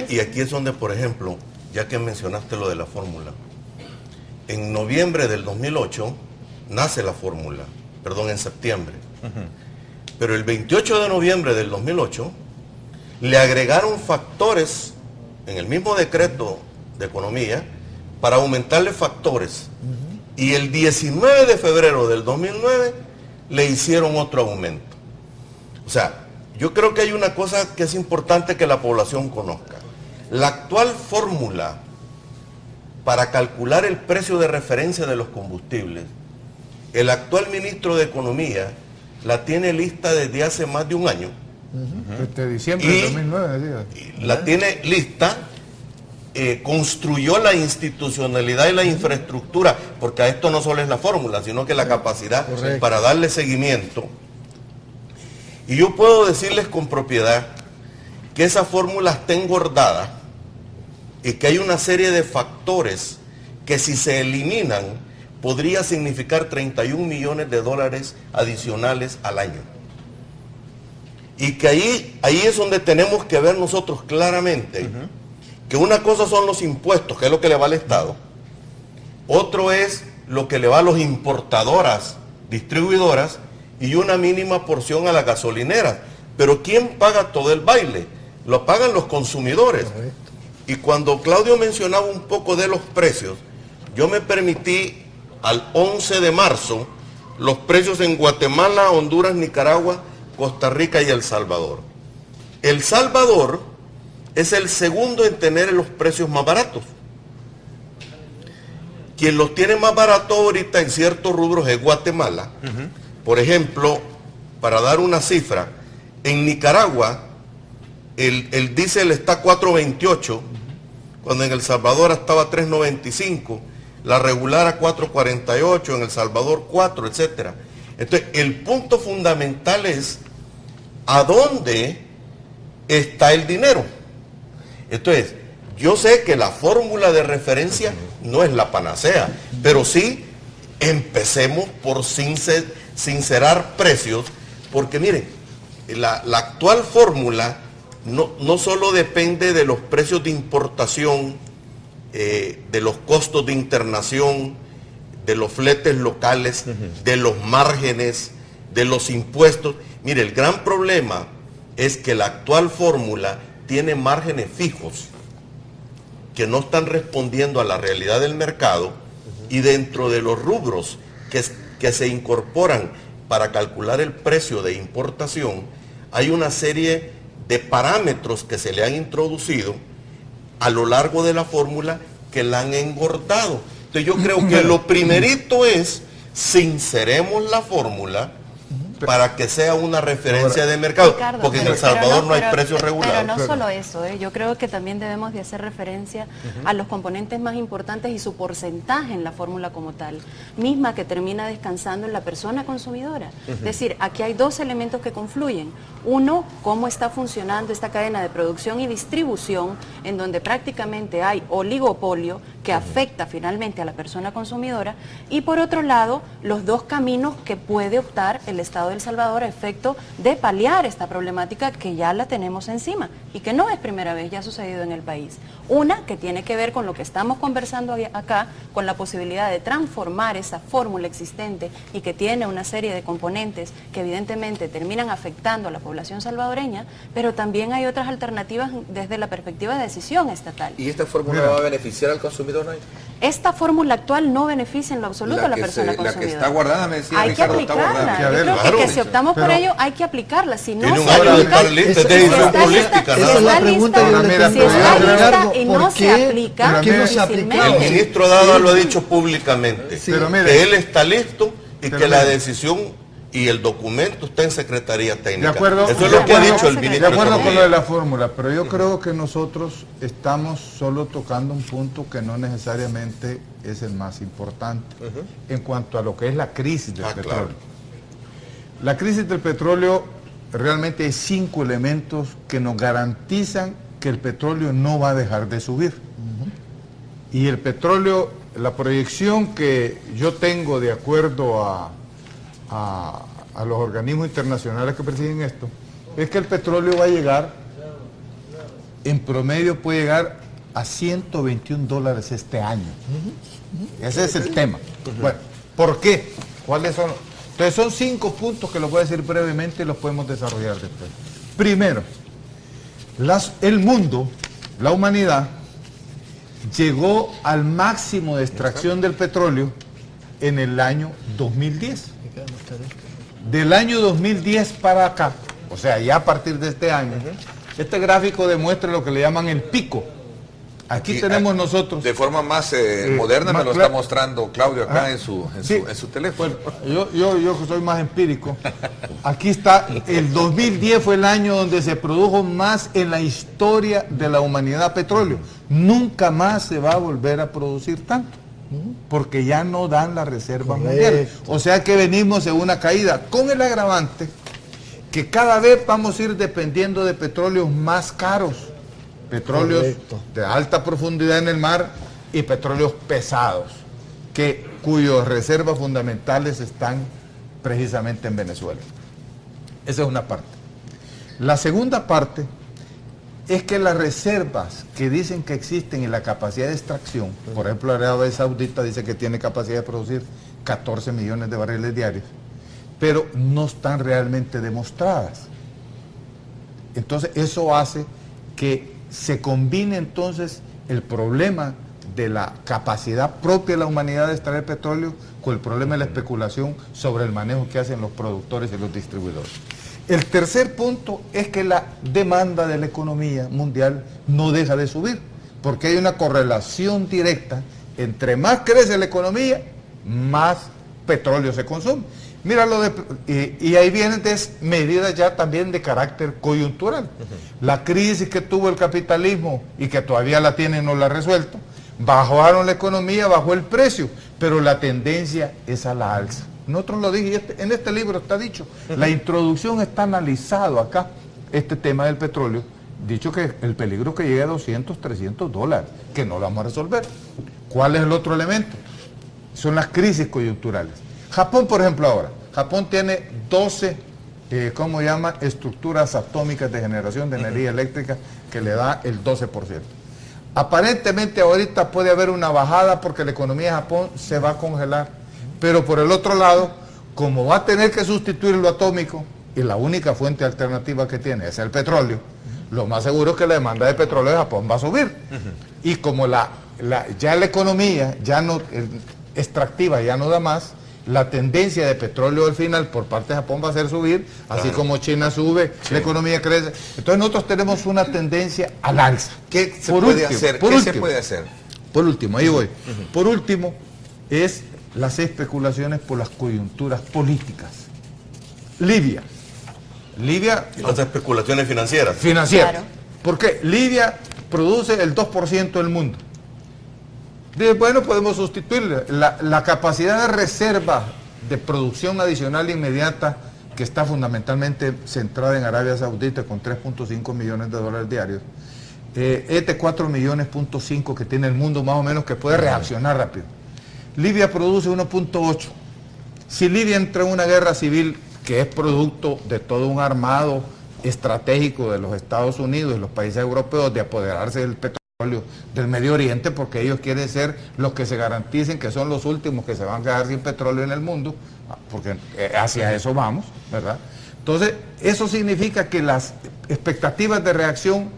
Y aquí es donde, por ejemplo, ya que mencionaste lo de la fórmula, en noviembre del 2008 nace la fórmula, perdón, en septiembre. Pero el 28 de noviembre del 2008 le agregaron factores en el mismo decreto de economía para aumentarle factores. Y el 19 de febrero del 2009 le hicieron otro aumento. O sea, yo creo que hay una cosa que es importante que la población conozca. La actual fórmula para calcular el precio de referencia de los combustibles, el actual ministro de Economía la tiene lista desde hace más de un año. Desde diciembre de 2009. La tiene lista, construyó la institucionalidad y la infraestructura, porque a esto no solo es la fórmula, sino que la capacidad para darle seguimiento. Y yo puedo decirles con propiedad que esa fórmula está engordada y que hay una serie de factores que si se eliminan podría significar 31 millones de dólares adicionales al año. Y que ahí es donde tenemos que ver nosotros claramente que una cosa son los impuestos, que es lo que le va al Estado, otro es lo que le va a las importadoras, distribuidoras, y una mínima porción a las gasolineras. Pero ¿quién paga todo el baile? Lo pagan los consumidores. Y cuando Claudio mencionaba un poco de los precios, yo me permití al 11 de marzo los precios en Guatemala, Honduras, Nicaragua, Costa Rica y El Salvador. El Salvador es el segundo en tener los precios más baratos. Quien los tiene más baratos ahorita en ciertos rubros es Guatemala. Por ejemplo, para dar una cifra, en Nicaragua el diésel está a 4.28, cuando en El Salvador estaba a 3.95, la regular a 4.48, en El Salvador 4, etc. Entonces, el punto fundamental es ¿a dónde está el dinero? Entonces, yo sé que la fórmula de referencia no es la panacea, pero sí empecemos por sincerar precios, porque miren, la actual fórmula no solo depende de los precios de importación, de los costos de internación, de los fletes locales, de los márgenes, de los impuestos. Mire, el gran problema es que la actual fórmula tiene márgenes fijos que no están respondiendo a la realidad del mercado, y dentro de los rubros que se incorporan para calcular el precio de importación, hay una serie de parámetros que se le han introducido a lo largo de la fórmula que la han engordado. Entonces yo creo que lo primerito es sinceremos la fórmula para que sea una referencia de mercado, Ricardo, porque en El Salvador no hay precios regulados. Pero no solo eso, yo creo que también debemos de hacer referencia a los componentes más importantes y su porcentaje en la fórmula como tal, misma que termina descansando en la persona consumidora. Es decir, aquí hay dos elementos que confluyen. Uno, cómo está funcionando esta cadena de producción y distribución, en donde prácticamente hay oligopolio que afecta finalmente a la persona consumidora, y por otro lado, los dos caminos que puede optar el Estado de El Salvador a efecto de paliar esta problemática que ya la tenemos encima y que no es primera vez, ya ha sucedido en el país. Una que tiene que ver con lo que estamos conversando acá, con la posibilidad de transformar esa fórmula existente y que tiene una serie de componentes que evidentemente terminan afectando a la población salvadoreña, pero también hay otras alternativas desde la perspectiva de decisión estatal. ¿Y esta fórmula va a beneficiar al consumidor hoy? Esta fórmula actual no beneficia en lo absoluto a la persona consumidora. La que está guardada, me decía hay Ricardo, que aplicarla. está guardada. Yo creo que si optamos por ello, hay que aplicarla. Si no Tiene un se año de aplica, estar lista, de decisión política, si nada está más. lista, si está lista y no se aplica, ¿por qué no se aplica? El ministro Dada lo ha dicho públicamente, que él está listo y que la decisión y el documento está en Secretaría Técnica. De acuerdo, eso es lo que ha dicho el ministro. De acuerdo con lo de la fórmula, pero yo creo que nosotros estamos solo tocando un punto que no necesariamente es el más importante en cuanto a lo que es la crisis del petróleo. Claro. La crisis del petróleo realmente hay 5 elementos que nos garantizan que el petróleo no va a dejar de subir. Y el petróleo, la proyección que yo tengo de acuerdo a los organismos internacionales que persiguen esto, es que el petróleo va a llegar en promedio puede llegar a $121 este año. Ese es el tema. Bueno, ¿por qué? ¿Cuáles son? Entonces son 5 puntos que los voy a decir brevemente y los podemos desarrollar después. Primero, el mundo, la humanidad, llegó al máximo de extracción del petróleo en el año 2010. Del año 2010 para acá, o sea, ya a partir de este año, este gráfico demuestra lo que le llaman el pico. Aquí tenemos nosotros... De forma más moderna me lo está mostrando Claudio acá en su teléfono. Bueno, yo que soy más empírico, aquí está, el 2010 fue el año donde se produjo más en la historia de la humanidad petróleo. Nunca más se va a volver a producir tanto, porque ya no dan las reservas mundiales. O sea que venimos en una caída, con el agravante que cada vez vamos a ir dependiendo de petróleos más caros. Petróleos de alta profundidad en el mar y petróleos pesados, cuyas reservas fundamentales están precisamente en Venezuela. Esa es una parte. La segunda parte es que las reservas que dicen que existen en la capacidad de extracción, por ejemplo, Arabia Saudita dice que tiene capacidad de producir 14 millones de barriles diarios, pero no están realmente demostradas. Entonces eso hace que se combine entonces el problema de la capacidad propia de la humanidad de extraer petróleo con el problema de la especulación sobre el manejo que hacen los productores y los distribuidores. El tercer punto es que la demanda de la economía mundial no deja de subir, porque hay una correlación directa, entre más crece la economía, más petróleo se consume. Mira y ahí vienen medidas ya también de carácter coyuntural. La crisis que tuvo el capitalismo y que todavía la tiene y no la ha resuelto, bajaron la economía, bajó el precio, pero la tendencia es a la alza. Nosotros lo dije, en este libro está dicho, la introducción está analizado acá, este tema del petróleo, dicho que el peligro que llegue a $200, $300, que no lo vamos a resolver. ¿Cuál es el otro elemento? Son las crisis coyunturales. Japón, por ejemplo, ahora, Japón tiene 12, estructuras atómicas de generación de energía eléctrica que le da el 12%. Aparentemente ahorita puede haber una bajada porque la economía de Japón se va a congelar, pero por el otro lado, como va a tener que sustituir lo atómico, y la única fuente alternativa que tiene es el petróleo, lo más seguro es que la demanda de petróleo de Japón va a subir. Y como ya la economía ya no extractiva ya no da más, la tendencia de petróleo al final por parte de Japón va a ser subir, así como China sube, la economía crece. Entonces nosotros tenemos una tendencia al alza. ¿Qué se puede hacer? ¿Qué se puede hacer? Por último, ahí voy. Por último, es las especulaciones por las coyunturas políticas. Libia. Las especulaciones financieras. Claro. ¿Por qué? Libia produce el 2% del mundo. Bueno, podemos sustituirle. La capacidad de reserva de producción adicional inmediata, que está fundamentalmente centrada en Arabia Saudita con 3.5 millones de dólares diarios, este 4 millones, que tiene el mundo más o menos, que puede reaccionar rápido. Libia produce 1.8. Si Libia entra en una guerra civil, que es producto de todo un armado estratégico de los Estados Unidos y los países europeos de apoderarse del petróleo del Medio Oriente, porque ellos quieren ser los que se garanticen que son los últimos que se van a quedar sin petróleo en el mundo, porque hacia eso vamos, ¿verdad? Entonces, eso significa que las expectativas de reacción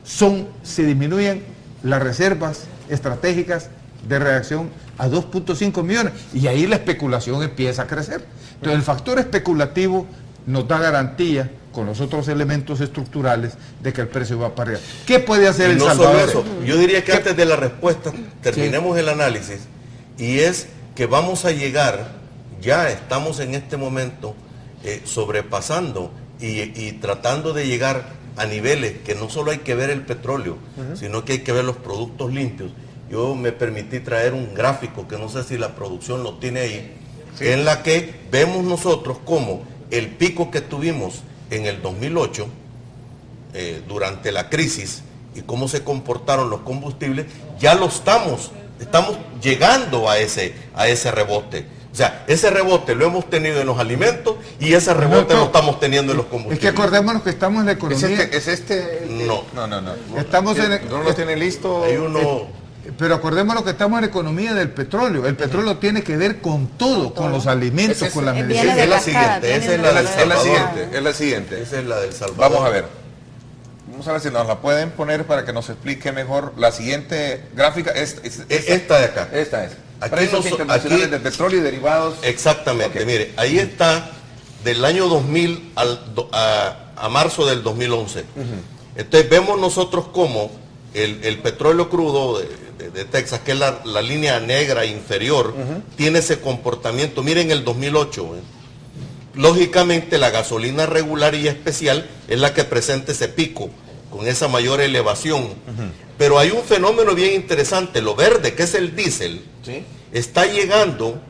se disminuyen las reservas estratégicas de reacción a 2.5 millones, y ahí la especulación empieza a crecer. Entonces, el factor especulativo nos da garantía con los otros elementos estructurales de que el precio va para arriba. ¿Qué puede hacer El Salvador? No solo eso, yo diría que antes de la respuesta terminemos el análisis, y es que vamos a llegar, ya estamos en este momento sobrepasando y tratando de llegar a niveles que no solo hay que ver el petróleo, sino que hay que ver los productos limpios. Yo me permití traer un gráfico que no sé si la producción lo tiene ahí, en la que vemos nosotros cómo el pico que tuvimos en el 2008, durante la crisis, y cómo se comportaron los combustibles, ya lo estamos llegando a ese rebote. O sea, ese rebote lo hemos tenido en los alimentos y ese rebote lo estamos teniendo en los Es combustibles. que acordémonos que estamos en la economía. ¿Es este? No. No. Estamos en ¿No lo tiene listo? Hay uno... Pero acordémonos que estamos en la economía del petróleo. El petróleo tiene que ver con todo, con los alimentos, Ese es- con la viene medicina. de Es la cascada, siguiente, viene esa es de la del la- Es la Salvador. siguiente, es la siguiente. Esa es la del Salvador. Vamos a ver. Vamos a ver si nos la pueden poner para que nos explique mejor. La siguiente gráfica es Esta de acá. esta es. Aquí Precios no so- internacionales aquí- del petróleo y derivados. Exactamente, Ok. mire, ahí está del año 2000 a marzo del 2011. Entonces vemos nosotros cómo el petróleo crudo de Texas, que es la línea negra inferior, tiene ese comportamiento. Miren el 2008. Lógicamente la gasolina regular y especial es la que presenta ese pico, con esa mayor elevación. Pero hay un fenómeno bien interesante, lo verde, que es el diésel, ¿Sí? está llegando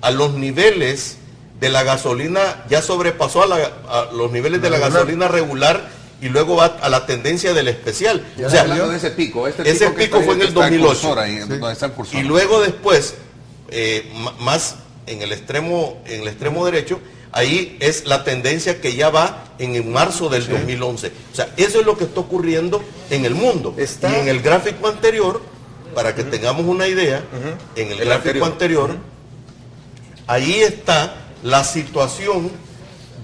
a los niveles de la gasolina, ya sobrepasó a los niveles de la gasolina regular y luego va a la tendencia del especial. Ya O sea, hablando de ese pico. ese que pico está- fue en el está 2008. cursor ahí, donde está el cursor. y luego después, más en el extremo derecho, ahí es la tendencia que ya va en marzo del 2011. O sea, eso es lo que está ocurriendo en el mundo. Está- Y en el gráfico anterior, para que tengamos una idea, en el gráfico anterior, ahí está la situación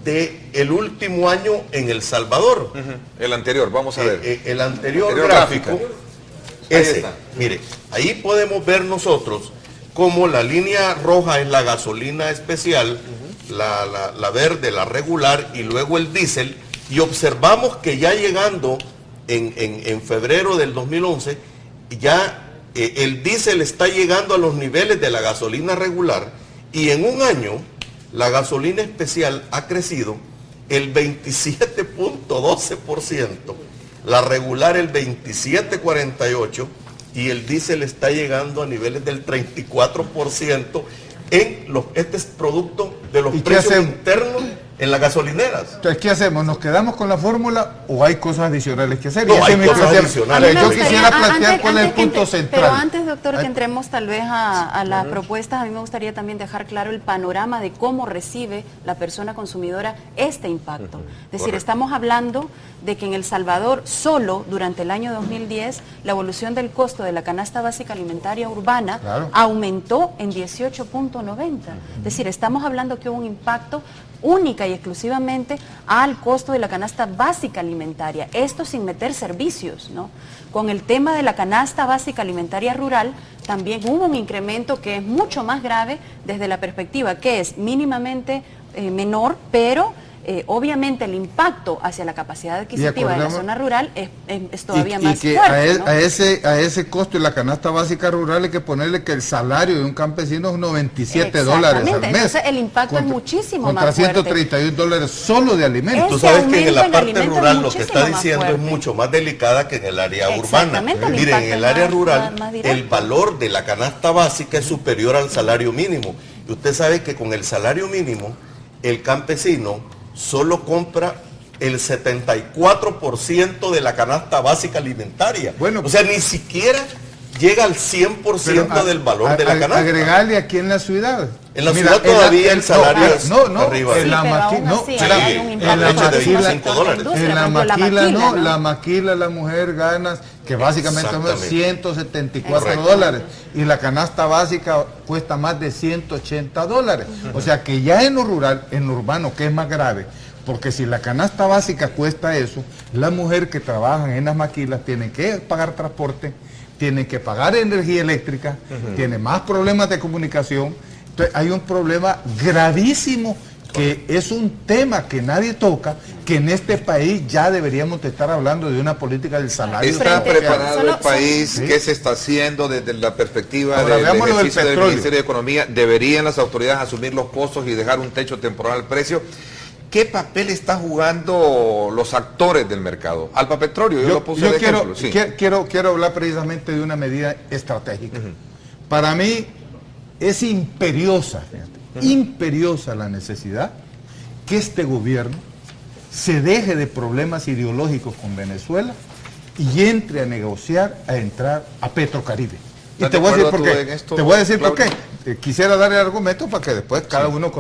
del último año en El Salvador. El anterior, vamos a ver. El anterior Anterior gráfico, gráfica. Ahí ese, está. mire, ahí podemos ver nosotros cómo la línea roja es la gasolina especial, la verde, la regular y luego el diésel, y observamos que ya llegando en febrero del 2011, ya el diésel está llegando a los niveles de la gasolina regular, y en un año la gasolina especial ha crecido el 27.12%, la regular el 27.48% y el diésel está llegando a niveles del 34% este es producto de los ¿Y qué precios hacemos? internos en las gasolineras. Entonces, ¿qué hacemos? ¿Nos quedamos con la fórmula o hay cosas adicionales que hacer? No, Y ese hay es mi cosas planteamiento. adicionales. A mí me Yo gustaría- quisiera plantear antes- cuál es el antes que punto entre- central. Pero antes, doctor, que Ay. entremos tal vez a las propuestas, a mí me gustaría también dejar claro el panorama de cómo recibe la persona consumidora este impacto. Es decir, Correcto. estamos hablando de que en El Salvador, solo durante el año 2010, la evolución del costo de la canasta básica alimentaria urbana Claro. aumentó en 18.90. Es decir, estamos hablando que hubo un impacto única y exclusivamente al costo de la canasta básica alimentaria, esto sin meter servicios, ¿no? Con el tema de la canasta básica alimentaria rural, también hubo un incremento que es mucho más grave desde la perspectiva que es mínimamente menor, pero obviamente el impacto hacia la capacidad adquisitiva de la acordamos- zona rural es todavía y más que fuerte, ¿no? a ese costo de la canasta básica rural hay que ponerle que el salario de un campesino es $97 al mes. Exactamente, entonces el impacto es muchísimo contra más fuerte. $131 solo de alimentos. Tú Ese sabes que en aumento la en parte alimentos rural es lo que está muchísimo más diciendo es fuerte. mucho más delicada que en el área urbana. Exactamente, el Miren, impacto en el es área más- rural más directo. el valor de la canasta básica es superior al salario mínimo. Y usted sabe que con el salario mínimo el campesino solo compra el 74% de la canasta básica alimentaria. Bueno, o sea, ni siquiera llega al 100% Pero del valor de la canasta. Agregarle aquí en la ciudad. En la ciudad todavía el salario es arriba. En la Sí, pero maqui- aún no, así sí, hay un en impacto la leche de muchísimo 25 en la dólares. industria, en la por ejemplo, maquila no, ¿no? la maquila la mujer gana, que básicamente son Exactamente. 174 dólares y la canasta básica cuesta más de $180. O sea que ya en lo rural, en lo urbano, que es más grave, porque si la canasta básica cuesta eso, la mujer que trabaja en las maquilas tiene que pagar transporte, tiene que pagar energía eléctrica, tiene más problemas de comunicación. Entonces hay un problema gravísimo que es un tema que nadie toca, que en este país ya deberíamos de estar hablando de una política del salario. ¿Está Frente- preparado solo- el país? sí. ¿Qué se está haciendo desde la perspectiva Ahora, del veamos lo del ejercicio del petróleo. Ministerio de Economía? ¿Deberían las autoridades asumir los costos y dejar un techo temporal al precio? ¿Qué papel están jugando los actores del mercado? Alfa Petróleo, yo lo puse de ejemplo. Sí. quiero hablar precisamente de una medida estratégica. Para mí es imperiosa, fíjate, imperiosa la necesidad que este gobierno se deje de problemas ideológicos con Venezuela y entre a negociar, a entrar a Petrocaribe. Y ¿Estás te de voy a decir acuerdo por tú qué. en esto, Te voy a decir por qué. Claudio? quisiera dar el argumento para que después cada uno...